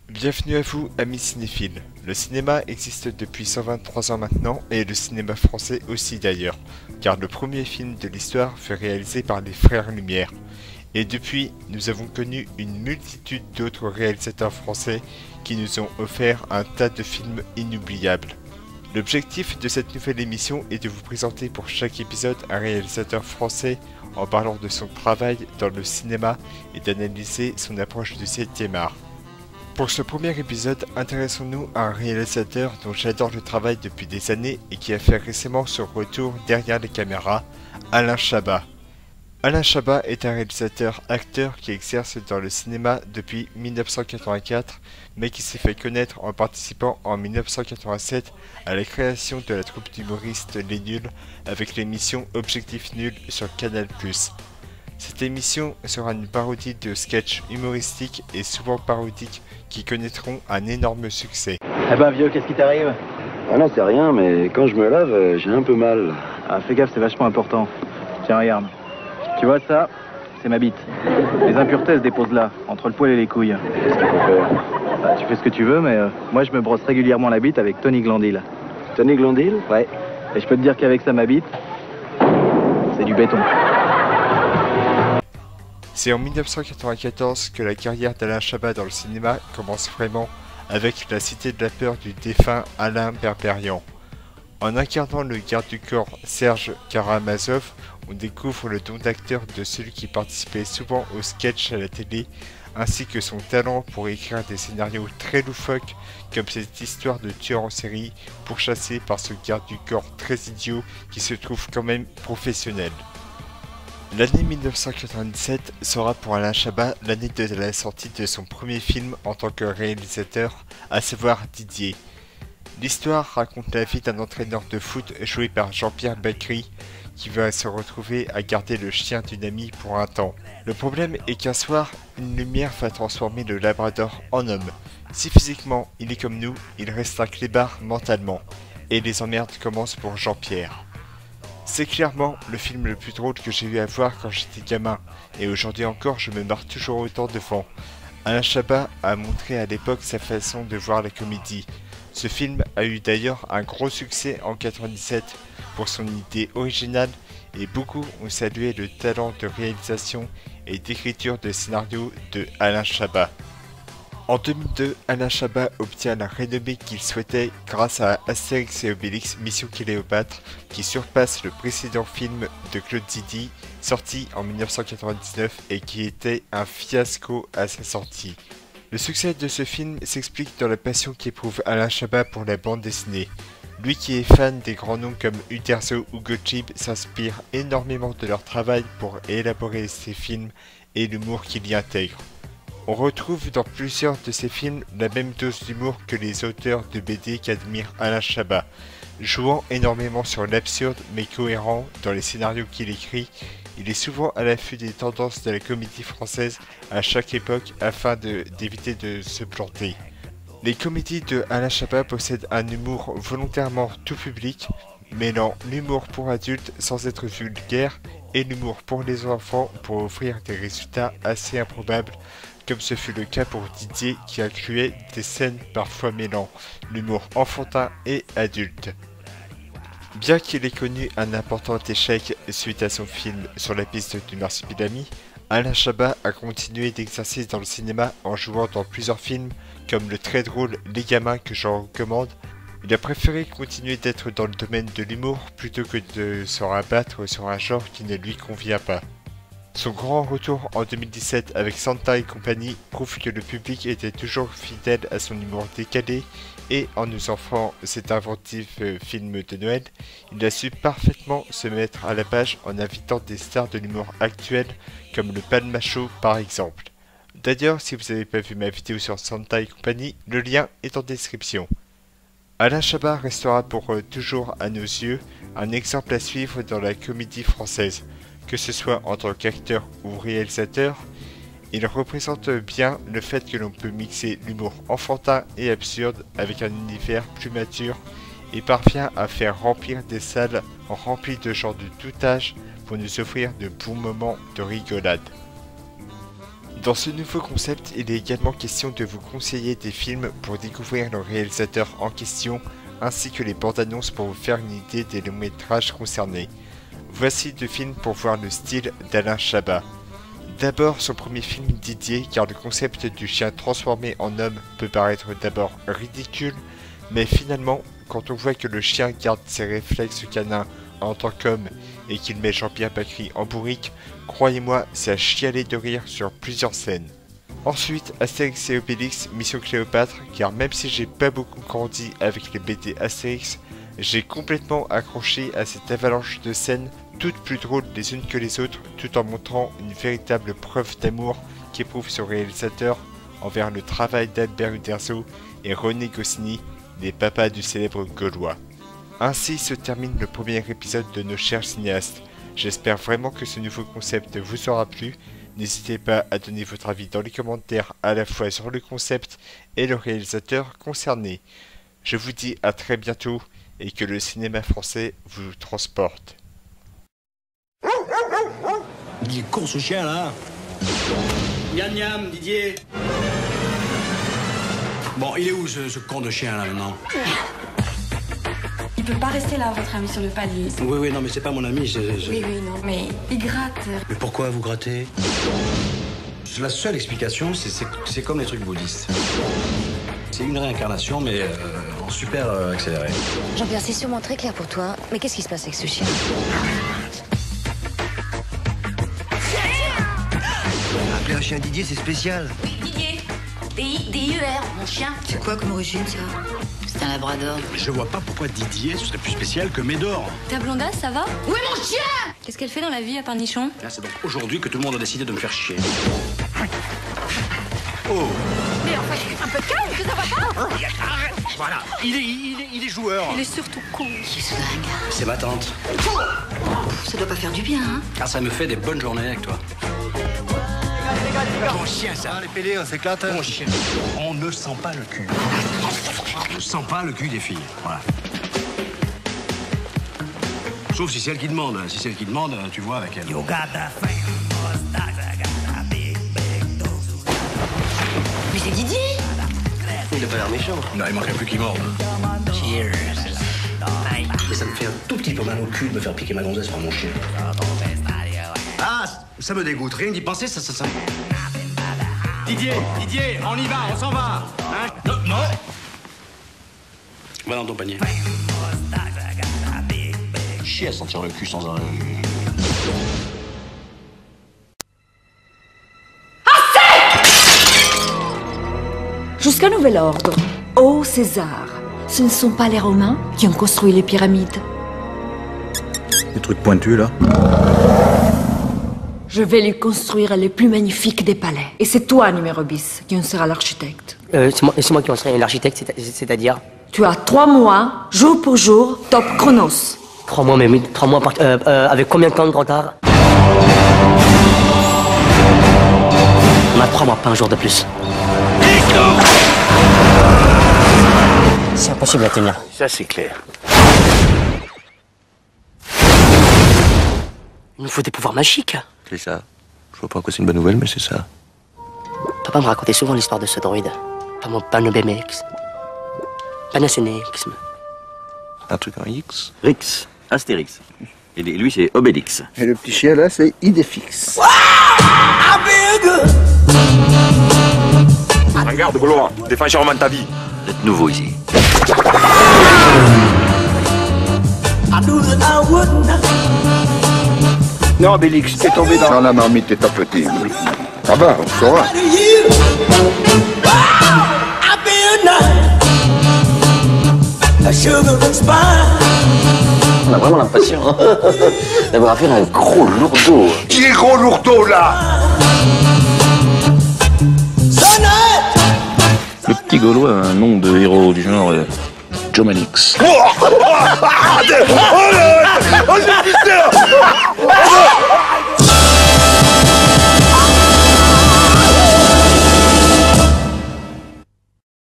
Bienvenue à vous, amis cinéphiles. Le cinéma existe depuis 123 ans maintenant, et le cinéma français aussi d'ailleurs, car le premier film de l'histoire fut réalisé par les Frères Lumière. Et depuis, nous avons connu une multitude d'autres réalisateurs français qui nous ont offert un tas de films inoubliables. L'objectif de cette nouvelle émission est de vous présenter pour chaque épisode un réalisateur français en parlant de son travail dans le cinéma et d'analyser son approche du 7e art. Pour ce premier épisode, intéressons-nous à un réalisateur dont j'adore le travail depuis des années et qui a fait récemment son retour derrière les caméras, Alain Chabat. Alain Chabat est un réalisateur-acteur qui exerce dans le cinéma depuis 1984, mais qui s'est fait connaître en participant en 1987 à la création de la troupe d'humoristes Les Nuls avec l'émission Objectif Nul sur Canal+. Cette émission sera une parodie de sketchs humoristiques et souvent parodiques qui connaîtront un énorme succès. Eh ben vieux, qu'est-ce qui t'arrive? Ah non, c'est rien, mais quand je me lave, j'ai un peu mal. Ah, fais gaffe, c'est vachement important. Tiens, regarde. Tu vois ça? C'est ma bite. Les impuretés se déposent là, entre le poil et les couilles. Qu'est-ce qu'il faut faire? Bah, tu fais ce que tu veux, mais moi je me brosse régulièrement la bite avec Tony Glandil. Tony Glandil? Ouais. Et je peux te dire qu'avec ça, ma bite, c'est du béton. C'est en 1994 que la carrière d'Alain Chabat dans le cinéma commence vraiment avec La Cité de la Peur du défunt Alain Berberian. En incarnant le garde du corps Serge Karamazov, on découvre le don d'acteur de celui qui participait souvent aux sketchs à la télé, ainsi que son talent pour écrire des scénarios très loufoques comme cette histoire de tueur en série pourchassé par ce garde du corps très idiot qui se trouve quand même professionnel. L'année 1997 sera pour Alain Chabat l'année de la sortie de son premier film en tant que réalisateur, à savoir Didier. L'histoire raconte la vie d'un entraîneur de foot joué par Jean-Pierre Bacri qui va se retrouver à garder le chien d'une amie pour un temps. Le problème est qu'un soir, une lumière va transformer le labrador en homme. Si physiquement il est comme nous, il reste un clébard mentalement. Et les emmerdes commencent pour Jean-Pierre. C'est clairement le film le plus drôle que j'ai eu à voir quand j'étais gamin, et aujourd'hui encore je me marre toujours autant devant. Alain Chabat a montré à l'époque sa façon de voir la comédie. Ce film a eu d'ailleurs un gros succès en 1997 pour son idée originale, et beaucoup ont salué le talent de réalisation et d'écriture de scénario de Alain Chabat. En 2002, Alain Chabat obtient la renommée qu'il souhaitait grâce à Astérix et Obélix Mission Cléopâtre, qui surpasse le précédent film de Claude Zidi, sorti en 1999 et qui était un fiasco à sa sortie. Le succès de ce film s'explique dans la passion qu'éprouve Alain Chabat pour la bande dessinée. Lui qui est fan des grands noms comme Uderzo ou Gottschib s'inspire énormément de leur travail pour élaborer ses films et l'humour qu'il y intègre. On retrouve dans plusieurs de ses films la même dose d'humour que les auteurs de BD qu'admire Alain Chabat, jouant énormément sur l'absurde mais cohérent dans les scénarios qu'il écrit. Il est souvent à l'affût des tendances de la comédie française à chaque époque afin d'éviter de se planter. Les comédies de Alain Chabat possèdent un humour volontairement tout public, mêlant l'humour pour adultes sans être vulgaire et l'humour pour les enfants pour offrir des résultats assez improbables, comme ce fut le cas pour Didier qui incluait des scènes parfois mêlant l'humour enfantin et adulte. Bien qu'il ait connu un important échec suite à son film Sur la piste du marsupilami, Alain Chabat a continué d'exercer dans le cinéma en jouant dans plusieurs films comme le très drôle Les Gamins que j'en recommande. Il a préféré continuer d'être dans le domaine de l'humour plutôt que de se rabattre sur un genre qui ne lui convient pas. Son grand retour en 2017 avec Santa et compagnie prouve que le public était toujours fidèle à son humour décalé et en nous offrant cet inventif film de Noël, il a su parfaitement se mettre à la page en invitant des stars de l'humour actuel comme le Palmacho par exemple. D'ailleurs, si vous n'avez pas vu ma vidéo sur Santa et compagnie, le lien est en description. Alain Chabat restera pour toujours à nos yeux un exemple à suivre dans la comédie française. Que ce soit en tant qu'acteur ou réalisateur, il représente bien le fait que l'on peut mixer l'humour enfantin et absurde avec un univers plus mature et parvient à faire remplir des salles remplies de gens de tout âge pour nous offrir de bons moments de rigolade. Dans ce nouveau concept, il est également question de vous conseiller des films pour découvrir le réalisateur en question, ainsi que les bandes annonces pour vous faire une idée des longs métrages concernés. Voici 2 films pour voir le style d'Alain Chabat. D'abord son premier film Didier, car le concept du chien transformé en homme peut paraître d'abord ridicule, mais finalement, quand on voit que le chien garde ses réflexes canins en tant qu'homme et qu'il met Jean-Pierre Bacri en bourrique, croyez-moi, c'est à chialer de rire sur plusieurs scènes. Ensuite, Astérix et Obélix, Mission Cléopâtre, car même si j'ai pas beaucoup grandi avec les BD Astérix, j'ai complètement accroché à cette avalanche de scènes, toutes plus drôles les unes que les autres, tout en montrant une véritable preuve d'amour qu'éprouve ce réalisateur envers le travail d'Albert Uderzo et René Goscinny, les papas du célèbre Gaulois. Ainsi se termine le premier épisode de nos chers cinéastes. J'espère vraiment que ce nouveau concept vous aura plu. N'hésitez pas à donner votre avis dans les commentaires à la fois sur le concept et le réalisateur concerné. Je vous dis à très bientôt et que le cinéma français vous transporte. Il est con ce chien là. Miam miam, Didier. Bon, il est où ce con de chien là maintenant? Il peut pas rester là, votre ami, sur le palier. Oui, non, mais c'est pas mon ami. Oui, non, mais il gratte. Mais pourquoi vous grattez? La seule explication, c'est comme les trucs bouddhistes. C'est une réincarnation, mais en super accéléré. Jean-Pierre, c'est sûrement très clair pour toi, mais qu'est-ce qui se passe avec ce chien? Appeler un chien Didier, c'est spécial. Oui, Didier. D-I-D-I-E-R, mon chien. C'est quoi comme origine, ça? C'est un labrador. Je vois pas pourquoi Didier serait plus spécial que Médor. Ta blondasse, ça va? Où est mon chien? Qu'est-ce qu'elle fait dans la vie, à part nichon? Là, c'est donc aujourd'hui que tout le monde a décidé de me faire chier. Oh! Mais enfin, un peu de calme, que ça va pas? Voilà, il est joueur. Il est surtout con. Qui est ce dingue? C'est ma tante. Ça doit pas faire du bien, hein? Car ça me fait des bonnes journées avec toi. Mon chien, ça. Les PD, on s'éclate. Mon chien. On ne sent pas le cul. On ne sent pas le cul des filles. Voilà. Sauf si c'est elle qui demande. Si c'est elle qui demande, tu vois avec elle. Mais c'est Didier! Il a pas l'air méchant. Non, il manquerait plus qu'il morde. Cheers. Mais ça me fait un tout petit peu mal au cul de me faire piquer ma gonzesse par mon chien. Ah, ça me dégoûte. Rien d'y penser, ça. Didier, on y va, on s'en va. Hein? Non. Va dans ton panier. Chier à sentir le cul sans arrêt. Jusqu'à nouvel ordre. Ô César, ce ne sont pas les Romains qui ont construit les pyramides. Des trucs pointus, là. Je vais lui construire les plus magnifiques des palais. Et c'est toi, numéro bis, qui en sera l'architecte. C'est moi qui en serai l'architecte, c'est-à-dire? Tu as 3 mois, jour pour jour, top chronos. 3 mois, mais 3 mois avec combien de temps de retard? On a 3 mois, pas un jour de plus. C'est impossible à tenir. Ça, c'est clair. Il nous faut des pouvoirs magiques. C'est ça. Je vois pas en quoi c'est une bonne nouvelle, mais c'est ça. Papa me racontait souvent l'histoire de ce droïde. Pas mon Panobemex. Panacénexme. Un truc en X. Rix, Astérix. Et lui, c'est Obélix. Et le petit chien, là, c'est Idéfix. Regarde, Gaulois, défends chèrement ta vie. Vous êtes nouveau ici. Non, Obélix, t'es tombé dans la marmite, t'es pas petit. Ça va, on saura. On a vraiment l'impression d'avoir affaire à un gros lourdeau. Qui est gros lourdeau, là? Le petit Gaulois a un nom de héros du genre Jomanix. Oh,